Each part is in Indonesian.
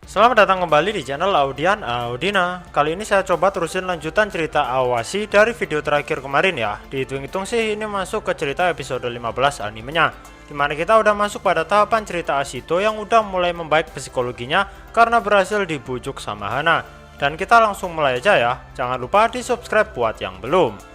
Selamat datang kembali di channel Audian Audina. Kali ini saya coba terusin lanjutan cerita Awashi dari video terakhir kemarin ya. Dihitung-hitung sih ini masuk ke cerita episode 15 animenya, dimana kita udah masuk pada tahapan cerita Ashito yang udah mulai membaik psikologinya karena berhasil dibujuk sama Hana. Dan kita langsung mulai aja ya. Jangan lupa di subscribe buat yang belum.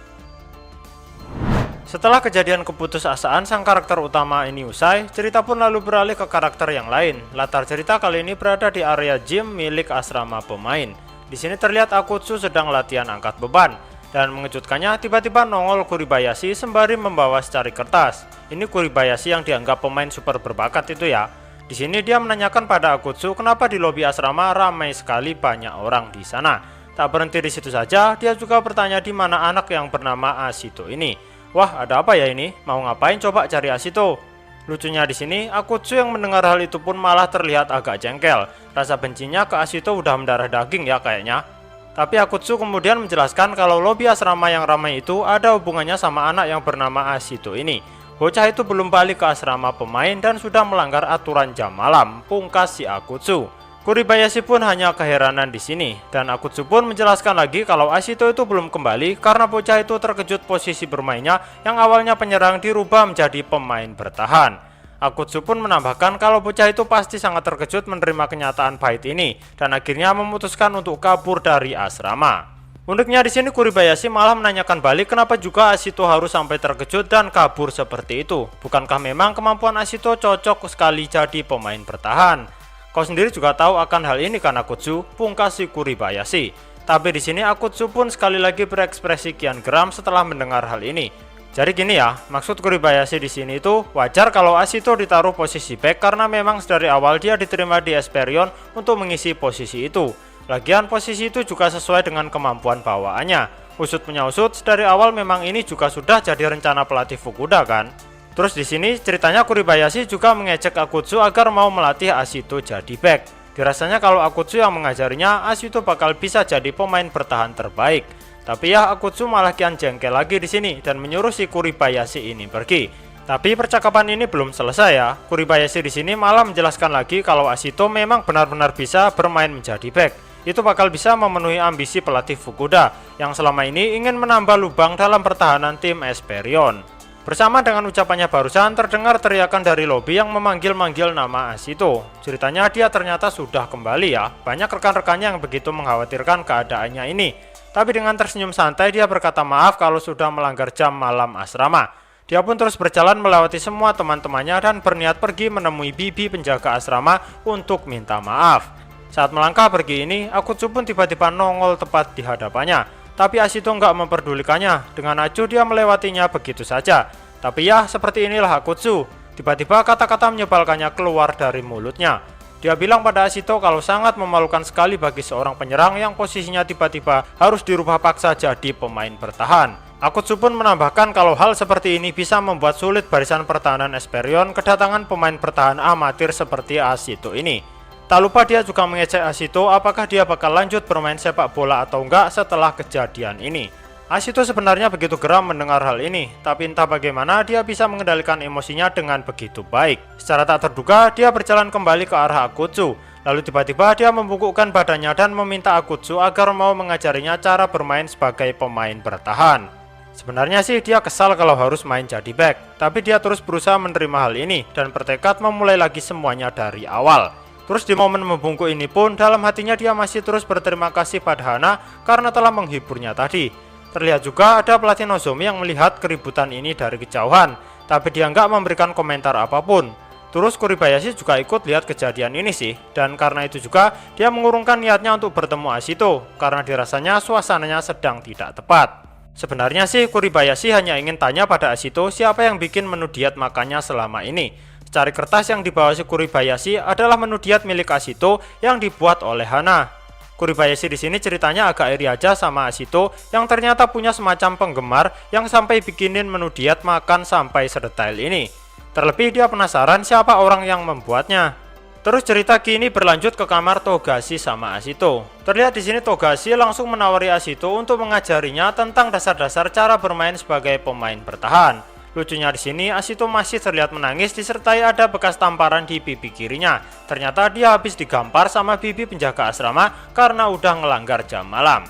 Setelah kejadian keputusasaan sang karakter utama ini usai, cerita pun lalu beralih ke karakter yang lain. Latar cerita kali ini berada di area gym milik asrama pemain. Di sini terlihat Akutsu sedang latihan angkat beban, dan mengejutkannya tiba-tiba nongol Kuribayashi sembari membawa secari kertas. Ini Kuribayashi yang dianggap pemain super berbakat itu ya. Di sini dia menanyakan pada Akutsu kenapa di lobi asrama ramai sekali banyak orang di sana. Tak berhenti di situ saja, dia juga bertanya di mana anak yang bernama Ashito ini. Wah, ada apa ya ini? Mau ngapain coba cari Ashito? Lucunya di sini, Akutsu yang mendengar hal itu pun malah terlihat agak jengkel. Rasa bencinya ke Ashito udah mendarah daging ya kayaknya. Tapi Akutsu kemudian menjelaskan kalau lobi asrama yang ramai itu ada hubungannya sama anak yang bernama Ashito ini. Bocah itu belum balik ke asrama pemain dan sudah melanggar aturan jam malam, pungkas si Akutsu. Kuribayashi pun hanya keheranan di sini, dan Akutsu pun menjelaskan lagi kalau Ashito itu belum kembali karena bocah itu terkejut posisi bermainnya yang awalnya penyerang dirubah menjadi pemain bertahan. Akutsu pun menambahkan kalau bocah itu pasti sangat terkejut menerima kenyataan pahit ini dan akhirnya memutuskan untuk kabur dari asrama. Uniknya di sini Kuribayashi malah menanyakan balik kenapa juga Ashito harus sampai terkejut dan kabur seperti itu. Bukankah memang kemampuan Ashito cocok sekali jadi pemain bertahan? Kau sendiri juga tahu akan hal ini kan Akutsu, pungkas si Kuribayashi. Tapi di sini Akutsu pun sekali lagi berekspresi kian geram setelah mendengar hal ini. Jadi gini ya, maksud Kuribayashi di sini itu wajar kalau Ashito ditaruh posisi back karena memang dari awal dia diterima di Esperion untuk mengisi posisi itu. Lagian posisi itu juga sesuai dengan kemampuan bawaannya. Usut punya usut, dari awal memang ini juga sudah jadi rencana pelatih Fukuda kan. Terus di sini ceritanya Kuribayashi juga mengejek Akutsu agar mau melatih Ashito jadi back. Dirasanya kalau Akutsu yang mengajarinya, Ashito bakal bisa jadi pemain bertahan terbaik. Tapi ya Akutsu malah kian jengkel lagi di sini dan menyuruh si Kuribayashi ini pergi. Tapi percakapan ini belum selesai ya. Kuribayashi di sini malah menjelaskan lagi kalau Ashito memang benar-benar bisa bermain menjadi back. Itu bakal bisa memenuhi ambisi pelatih Fukuda yang selama ini ingin menambah lubang dalam pertahanan tim Esperion. Bersama dengan ucapannya barusan terdengar teriakan dari lobi yang memanggil-manggil nama Ashito. Ceritanya dia ternyata sudah kembali ya. Banyak rekan-rekannya yang begitu mengkhawatirkan keadaannya ini. Tapi dengan tersenyum santai dia berkata maaf kalau sudah melanggar jam malam asrama. Dia pun terus berjalan melewati semua teman-temannya dan berniat pergi menemui bibi penjaga asrama untuk minta maaf. Saat melangkah pergi ini, Akutsu pun tiba-tiba nongol tepat di hadapannya. Tapi Ashito nggak memperdulikannya, dengan acuh dia melewatinya begitu saja. Tapi ya, seperti inilah Akutsu. Tiba-tiba kata-kata menyebalkannya keluar dari mulutnya. Dia bilang pada Ashito kalau sangat memalukan sekali bagi seorang penyerang yang posisinya tiba-tiba harus dirubah paksa jadi pemain bertahan. Akutsu pun menambahkan kalau hal seperti ini bisa membuat sulit barisan pertahanan Esperion kedatangan pemain bertahan amatir seperti Ashito ini. Tak lupa dia juga mengecek Ashito apakah dia bakal lanjut bermain sepak bola atau enggak setelah kejadian ini. Ashito sebenarnya begitu geram mendengar hal ini, tapi entah bagaimana dia bisa mengendalikan emosinya dengan begitu baik. Secara tak terduga dia berjalan kembali ke arah Akutsu, lalu tiba-tiba dia membungkukkan badannya dan meminta Akutsu agar mau mengajarinya cara bermain sebagai pemain bertahan. Sebenarnya sih dia kesal kalau harus main jadi back, tapi dia terus berusaha menerima hal ini dan bertekad memulai lagi semuanya dari awal. Terus di momen membungkuk ini pun dalam hatinya dia masih terus berterima kasih pada Hana karena telah menghiburnya tadi. Terlihat juga ada pelatih Nozomi yang melihat keributan ini dari kejauhan, tapi dia nggak memberikan komentar apapun. Terus Kuribayashi juga ikut lihat kejadian ini sih, dan karena itu juga dia mengurungkan niatnya untuk bertemu Ashito karena dirasanya suasananya sedang tidak tepat. Sebenarnya sih Kuribayashi hanya ingin tanya pada Ashito siapa yang bikin menu diet makannya selama ini. Secari kertas yang dibawa si Kuribayashi adalah menu diet milik Ashito yang dibuat oleh Hana. Kuribayashi di sini ceritanya agak iri aja sama Ashito yang ternyata punya semacam penggemar yang sampai bikinin menu diet makan sampai sedetail ini. Terlebih dia penasaran siapa orang yang membuatnya. Terus cerita kini berlanjut ke kamar Togashi sama Ashito. Terlihat di sini Togashi langsung menawari Ashito untuk mengajarinya tentang dasar-dasar cara bermain sebagai pemain bertahan. Lucunya di sini, Ashito masih terlihat menangis disertai ada bekas tamparan di pipi kirinya. Ternyata dia habis digampar sama bibi penjaga asrama karena udah ngelanggar jam malam.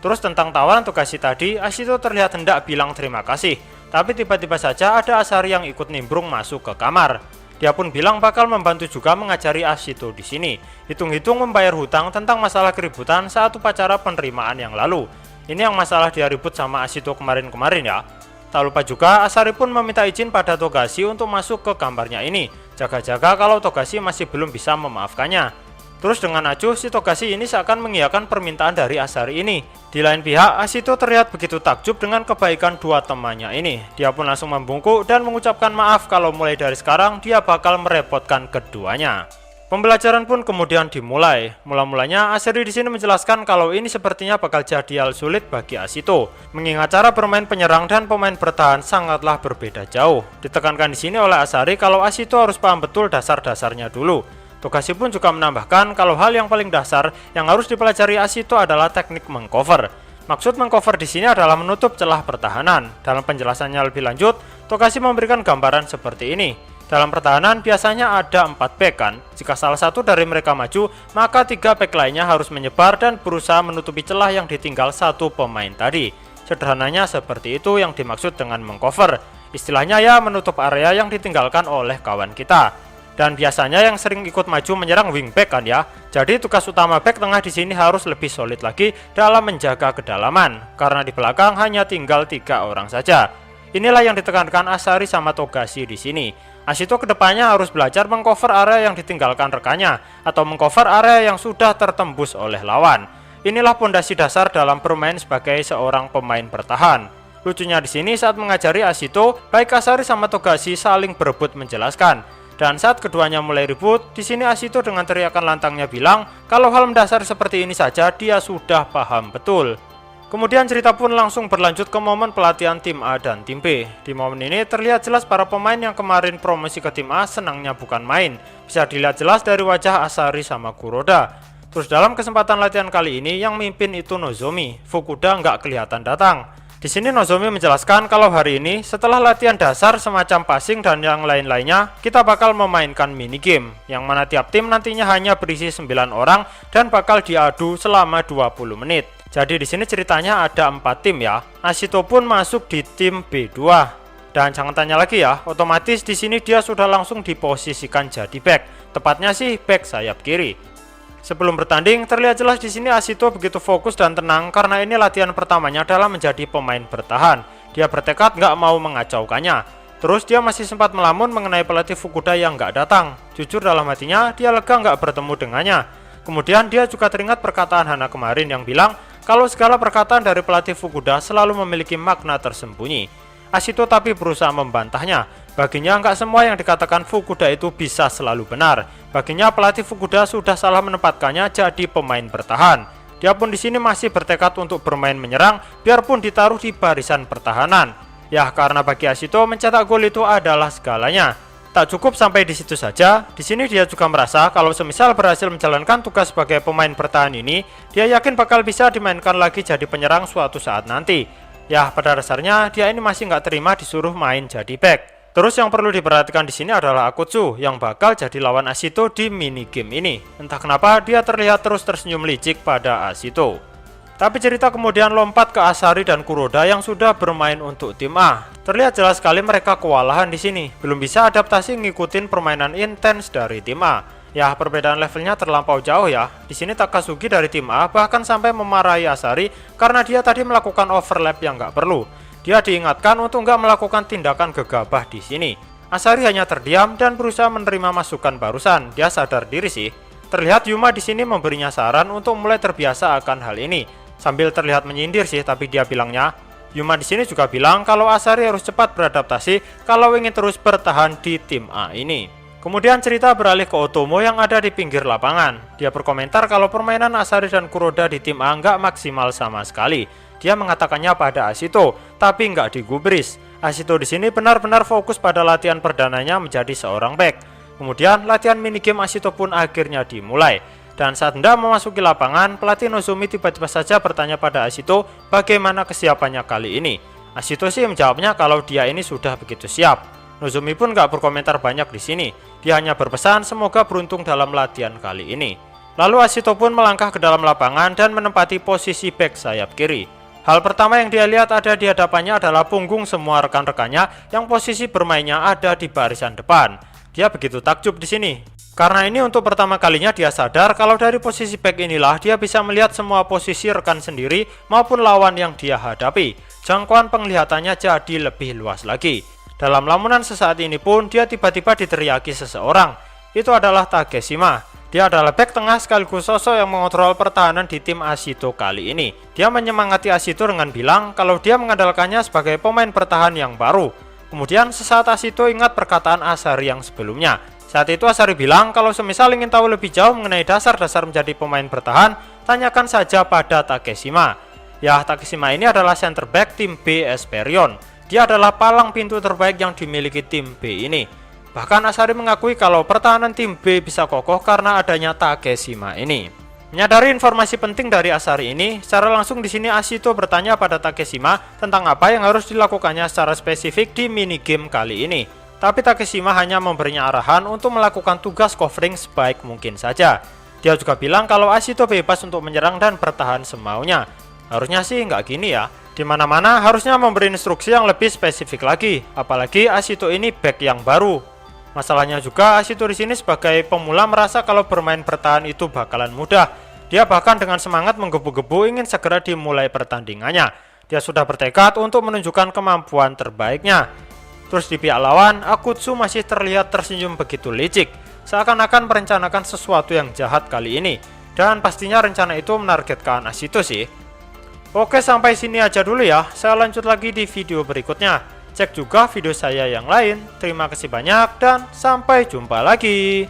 Terus tentang tawaran Togashi tadi, Ashito terlihat hendak bilang terima kasih. Tapi tiba-tiba saja ada Asari yang ikut nimbrung masuk ke kamar. Dia pun bilang bakal membantu juga mengajari Ashito di sini. Hitung-hitung membayar hutang tentang masalah keributan saat upacara penerimaan yang lalu. Ini yang masalah dia ribut sama Ashito kemarin-kemarin ya. Tak lupa juga, Asari pun meminta izin pada Togashi untuk masuk ke kamarnya ini. Jaga-jaga kalau Togashi masih belum bisa memaafkannya. Terus dengan acuh, si Togashi ini seakan mengiyakan permintaan dari Asari ini. Di lain pihak, Ashito terlihat begitu takjub dengan kebaikan dua temannya ini. Dia pun langsung membungkuk dan mengucapkan maaf kalau mulai dari sekarang dia bakal merepotkan keduanya. Pembelajaran pun kemudian dimulai. Mula-mulanya Asari di sini menjelaskan kalau ini sepertinya bakal jadi hal sulit bagi Ashito, mengingat cara bermain penyerang dan pemain bertahan sangatlah berbeda jauh. Ditekankan di sini oleh Asari kalau Ashito harus paham betul dasar-dasarnya dulu. Togashi pun juga menambahkan kalau hal yang paling dasar yang harus dipelajari Ashito adalah teknik mengcover. Maksud mengcover di sini adalah menutup celah pertahanan. Dalam penjelasannya lebih lanjut, Togashi memberikan gambaran seperti ini. Dalam pertahanan biasanya ada 4 back kan. Jika salah satu dari mereka maju, maka 3 back lainnya harus menyebar dan berusaha menutupi celah yang ditinggal satu pemain tadi. Sederhananya seperti itu yang dimaksud dengan mengcover. Istilahnya ya menutup area yang ditinggalkan oleh kawan kita. Dan biasanya yang sering ikut maju menyerang wingback kan ya. Jadi tugas utama back tengah di sini harus lebih solid lagi dalam menjaga kedalaman. Karena di belakang hanya tinggal 3 orang saja. Inilah yang ditekankan Asari sama Togashi di sini. Ashito kedepannya harus belajar mengcover area yang ditinggalkan rekannya atau mengcover area yang sudah tertembus oleh lawan. Inilah pondasi dasar dalam bermain sebagai seorang pemain bertahan. Lucunya di sini saat mengajari Ashito, baik Asari sama Togashi saling berebut menjelaskan. Dan saat keduanya mulai ribut, di sini Ashito dengan teriakan lantangnya bilang kalau hal mendasar seperti ini saja dia sudah paham betul. Kemudian cerita pun langsung berlanjut ke momen pelatihan tim A dan tim B. Di momen ini terlihat jelas para pemain yang kemarin promosi ke tim A senangnya bukan main. Bisa dilihat jelas dari wajah Asari sama Kuroda. Terus dalam kesempatan latihan kali ini yang mimpin itu Nozomi. Fukuda nggak kelihatan datang. Di sini Nozomi menjelaskan kalau hari ini setelah latihan dasar semacam passing dan yang lain-lainnya, kita bakal memainkan minigame. Yang mana tiap tim nantinya hanya berisi 9 orang dan bakal diadu selama 20 menit. Jadi di sini ceritanya ada 4 tim ya. Ashito pun masuk di tim B2. Dan jangan tanya lagi ya, otomatis di sini dia sudah langsung diposisikan jadi back. Tepatnya sih back sayap kiri. Sebelum bertanding, terlihat jelas di sini Ashito begitu fokus dan tenang karena ini latihan pertamanya adalah menjadi pemain bertahan. Dia bertekad nggak mau mengacaukannya. Terus dia masih sempat melamun mengenai pelatih Fukuda yang nggak datang. Jujur dalam hatinya, dia lega nggak bertemu dengannya. Kemudian dia juga teringat perkataan Hana kemarin yang bilang kalau segala perkataan dari pelatih Fukuda selalu memiliki makna tersembunyi. Ashito tapi berusaha membantahnya. Baginya nggak semua yang dikatakan Fukuda itu bisa selalu benar. Baginya pelatih Fukuda sudah salah menempatkannya jadi pemain bertahan. Dia pun di sini masih bertekad untuk bermain menyerang, biarpun ditaruh di barisan pertahanan. Ya karena bagi Ashito mencetak gol itu adalah segalanya. Tak cukup sampai di situ saja, di sini dia juga merasa kalau semisal berhasil menjalankan tugas sebagai pemain bertahan ini, dia yakin bakal bisa dimainkan lagi jadi penyerang suatu saat nanti. Ya pada dasarnya dia ini masih nggak terima disuruh main jadi back. Terus yang perlu diperhatikan di sini adalah Akutsu yang bakal jadi lawan Ashito di minigame ini. Entah kenapa dia terlihat terus tersenyum licik pada Ashito. Tapi cerita kemudian lompat ke Asari dan Kuroda yang sudah bermain untuk tim A. Terlihat jelas sekali mereka kewalahan di sini, belum bisa adaptasi ngikutin permainan intens dari tim A. Ya, perbedaan levelnya terlampau jauh ya. Di sini Takasugi dari tim A bahkan sampai memarahi Asari karena dia tadi melakukan overlap yang nggak perlu. Dia diingatkan untuk nggak melakukan tindakan gegabah di sini. Asari hanya terdiam dan berusaha menerima masukan barusan. Dia sadar diri sih. Terlihat Yuma di sini memberinya saran untuk mulai terbiasa akan hal ini. Sambil terlihat menyindir sih, tapi dia bilangnya, Yuma di sini juga bilang kalau Asari harus cepat beradaptasi kalau ingin terus bertahan di tim A ini. Kemudian cerita beralih ke Otomo yang ada di pinggir lapangan. Dia berkomentar kalau permainan Asari dan Kuroda di tim A nggak maksimal sama sekali. Dia mengatakannya pada Ashito, tapi nggak digubris. Ashito di sini benar-benar fokus pada latihan perdananya menjadi seorang back. Kemudian latihan minigame Ashito pun akhirnya dimulai. Dan saat hendak memasuki lapangan, pelatih Nozomi tiba-tiba saja bertanya pada Ashito bagaimana kesiapannya kali ini. Asito sih menjawabnya kalau dia ini sudah begitu siap. Nozomi pun gak berkomentar banyak di sini. Dia hanya berpesan semoga beruntung dalam latihan kali ini. Lalu Asito pun melangkah ke dalam lapangan dan menempati posisi back sayap kiri. Hal pertama yang dia lihat ada di hadapannya adalah punggung semua rekan-rekannya yang posisi bermainnya ada di barisan depan. Dia begitu takjub di sini. Karena ini untuk pertama kalinya dia sadar kalau dari posisi back inilah dia bisa melihat semua posisi rekan sendiri maupun lawan yang dia hadapi. Jangkauan penglihatannya jadi lebih luas lagi. Dalam lamunan sesaat ini pun dia tiba-tiba diteriaki seseorang. Itu adalah Takeshima. Dia adalah back tengah sekaligus sosok yang mengontrol pertahanan di tim Asito kali ini. Dia menyemangati Asito dengan bilang kalau dia mengandalkannya sebagai pemain bertahan yang baru. Kemudian sesaat Asito ingat perkataan Asari yang sebelumnya. Saat itu Asari bilang kalau semisal ingin tahu lebih jauh mengenai dasar-dasar menjadi pemain bertahan, tanyakan saja pada Takeshima. Ya, Takeshima ini adalah center back tim B Esperion. Dia adalah palang pintu terbaik yang dimiliki tim B ini. Bahkan Asari mengakui kalau pertahanan tim B bisa kokoh karena adanya Takeshima ini. Menyadari informasi penting dari Asari ini, secara langsung di sini Asito bertanya pada Takeshima tentang apa yang harus dilakukannya secara spesifik di minigame kali ini. Tapi Takeshima hanya memberinya arahan untuk melakukan tugas covering sebaik mungkin saja. Dia juga bilang kalau Asito bebas untuk menyerang dan bertahan semaunya. Harusnya sih nggak gini ya. Dimana-mana harusnya memberi instruksi yang lebih spesifik lagi. Apalagi Asito ini back yang baru. Masalahnya juga Asito di sini sebagai pemula merasa kalau bermain bertahan itu bakalan mudah. Dia bahkan dengan semangat menggebu-gebu ingin segera dimulai pertandingannya. Dia sudah bertekad untuk menunjukkan kemampuan terbaiknya. Terus di pihak lawan, Akutsu masih terlihat tersenyum begitu licik, seakan-akan merencanakan sesuatu yang jahat kali ini. Dan pastinya rencana itu menargetkan Asito sih. Oke, sampai sini aja dulu ya. Saya lanjut lagi di video berikutnya. Cek juga video saya yang lain. Terima kasih banyak dan sampai jumpa lagi.